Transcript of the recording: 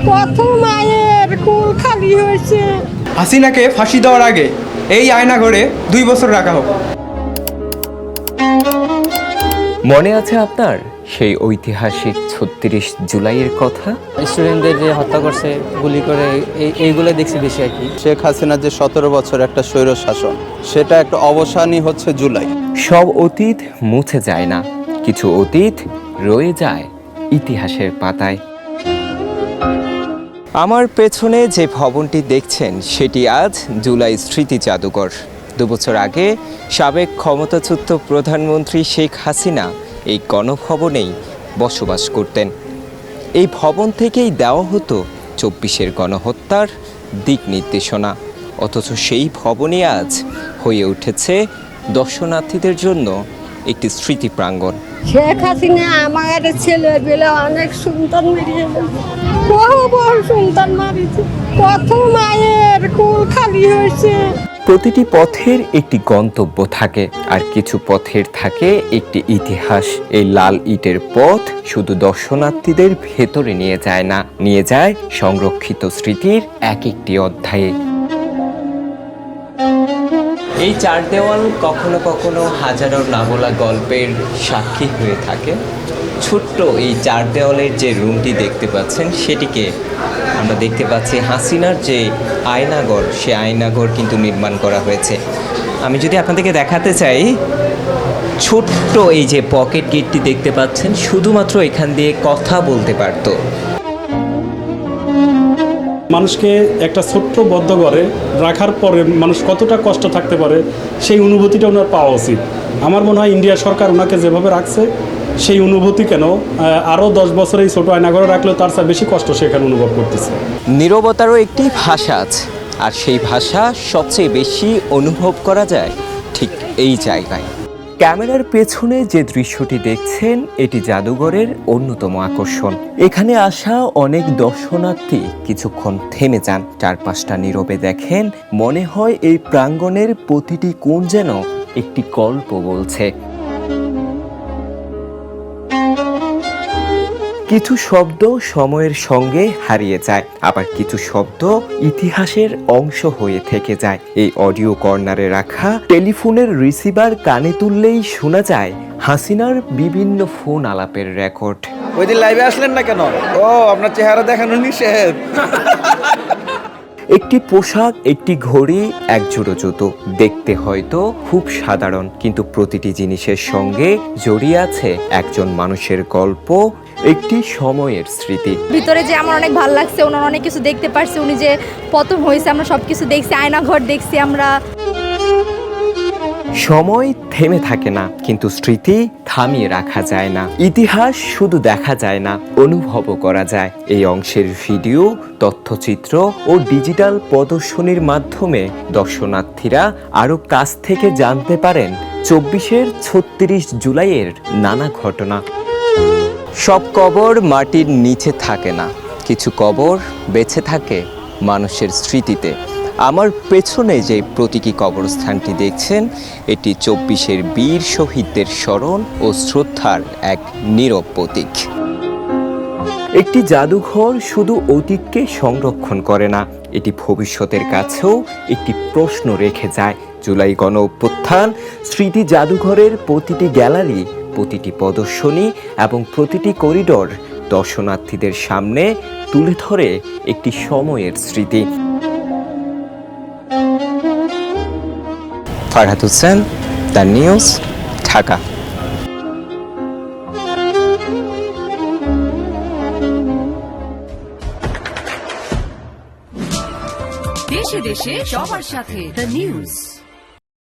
কত মায়ের কুল খালি হয়েছে। হাসিনাকে ফাঁসি দেওয়ার আগে এই আয়নাঘরে 2 বছর রাখা হোক। মনে আছে আপনার সেই ঐতিহাসিক 36 জুলাইয়ের কথা? স্টুডেন্টদের যে হত্যা করছে গুলি করে, এইগুলো দেখছি বেশি আর কি। শেখ হাসিনার যে 17 বছর একটা স্বৈর শাসন, সেটা একটা অবসানই হচ্ছে জুলাই। সব অতীত মুছে যায় না, কিছু অতীত রয়ে যায় ইতিহাসের পাতায়। আমার পেছনে যে ভবনটি দেখছেন সেটি আজ জুলাই স্মৃতি জাদুঘর। 2 বছর আগে সাবেক ক্ষমতাচ্যুত প্রধানমন্ত্রী শেখ হাসিনা এই গণভবনেই বসবাস করতেন। এই ভবন থেকেই দেওয়া হতো 24-এর গণহত্যার দিক নির্দেশনা। অথচ সেই ভবনই আজ হয়ে উঠেছে দর্শনার্থীদের জন্য একটি স্মৃতি প্রাঙ্গণ। শেখ হাসিনা আমার ছেলে বেলা অনেক সন্তান মেরিয়ে বহু বহু সন্তান মারিছে। কত মায়ের কুল খালি হয়েছে। প্রতিটি পথের একটি গন্তব্য থাকে, আর কিছু পথের থাকে একটি ইতিহাস। এই লাল ইটের পথ শুধু দর্শনার্থীদের ভেতরে নিয়ে যায় না, নিয়ে যায় সংরক্ষিত স্মৃতির এক একটি অধ্যায়ে। এই চার দেওয়াল কখনো কখনো হাজারো না বলা গল্পের সাক্ষী হয়ে থাকে। ছোট্ট এই চার দেওয়ালের যে রুমটি দেখতে পাচ্ছেন, সেটিকে আমরা দেখতে পাচ্ছি হাসিনার যে আয়নাঘর, সে আয়নাঘর কিন্তু নির্মাণ করা হয়েছে। আমি যদি আপনাদেরকে দেখাতে চাই, ছোট্ট এই যে পকেট গেটটি দেখতে পাচ্ছেন, শুধুমাত্র এখান দিয়ে কথা বলতে পারতো। মানুষকে একটা ছোট্ট বদ্ধ ঘরে রাখার পরে মানুষ কতটা কষ্ট থাকতে পারে, সেই অনুভূতিটা ওনার পাওয়া উচিত। আমার মনে হয় ইন্ডিয়া সরকার ওনাকে যেভাবে রাখছে, সেই অনুভূতি কেন আরও 10 বছর এই ছোটো আয়নাঘরে রাখলেও তার চেয়ে বেশি কষ্ট সেখানে অনুভব করতেছে। নীরবতারও একটি ভাষা আছে, আর সেই ভাষা সবচেয়ে বেশি অনুভব করা যায় ঠিক এই জায়গায়। ক্যামেরার পেছনে যে দৃশ্যটি দেখছেন, এটি জাদুঘরের অন্যতম আকর্ষণ। এখানে আসা অনেক দর্শনার্থী কিছুক্ষণ থেমে যান, চারপাশটা নীরবে দেখেন। মনে হয় এই প্রাঙ্গণের প্রতিটি কোণ যেন একটি গল্প বলছে। কিছু শব্দ সময়ের সঙ্গে হারিয়ে যায়, আবার কিছু শব্দ ইতিহাসের অংশ হয়ে থেকে যায়। এই অডিও কর্নারে রাখা টেলিফোনের রিসিভার কানে তুললেই শোনা যায় হাসিনার বিভিন্ন ফোন আলাপের রেকর্ড। ওই দিন লাইভে আসলেন না কেন? ও, আপনার চেহারা দেখানো নিষেধ। একটি পোশাক, একটি ঘড়ি, এক জোড়ো জুতো দেখতে হয়তো খুব সাধারণ, কিন্তু প্রতিটি জিনিসের সঙ্গে জড়িয়ে আছে একজন মানুষের গল্প, একটি সময়ের স্মৃতি। ভিতরে যে আমার অনেক ভালো লাগছে, ওনার অনেক কিছু দেখতে পারছি। উনি যে প্রথম হয়েছে, আমরা সব কিছু দেখছি, আয়নাঘর দেখছি আমরা। সময় থেমে থাকে না, কিন্তু স্মৃতি থামিয়ে রাখা যায় না। ইতিহাস শুধু দেখা যায় না, অনুভবও করা যায়। এই অংশের ভিডিও, তথ্যচিত্র ও ডিজিটাল প্রদর্শনীর মাধ্যমে দর্শনার্থীরা আরও কাছ থেকে জানতে পারেন 24-এর 36 জুলাইয়ের নানা ঘটনা। সব কবর মাটির নিচে থাকে না, কিছু কবর বেঁচে থাকে মানুষের স্মৃতিতে। আমার পেছনে যে প্রতীকী কবরস্থানটি দেখছেন, এটি 24-এর বীর শহীদদের স্মরণ ও শ্রদ্ধার এক নীরব প্রতীক। একটি জাদুঘর শুধু অতীতকে সংরক্ষণ করে না, এটি ভবিষ্যতের কাছেও একটি প্রশ্ন রেখে যায়। জুলাই গণ অভ্যুত্থান স্মৃতি জাদুঘরের প্রতিটি গ্যালারি, প্রতিটি প্রদর্শনী এবং প্রতিটি করিডোর দর্শনার্থীদের সামনে তুলে ধরে একটি সময়ের স্মৃতি। Farhad Hossain, the news, Dhaka. দেশে দেশে সবার সাথে দ্য নিউজ।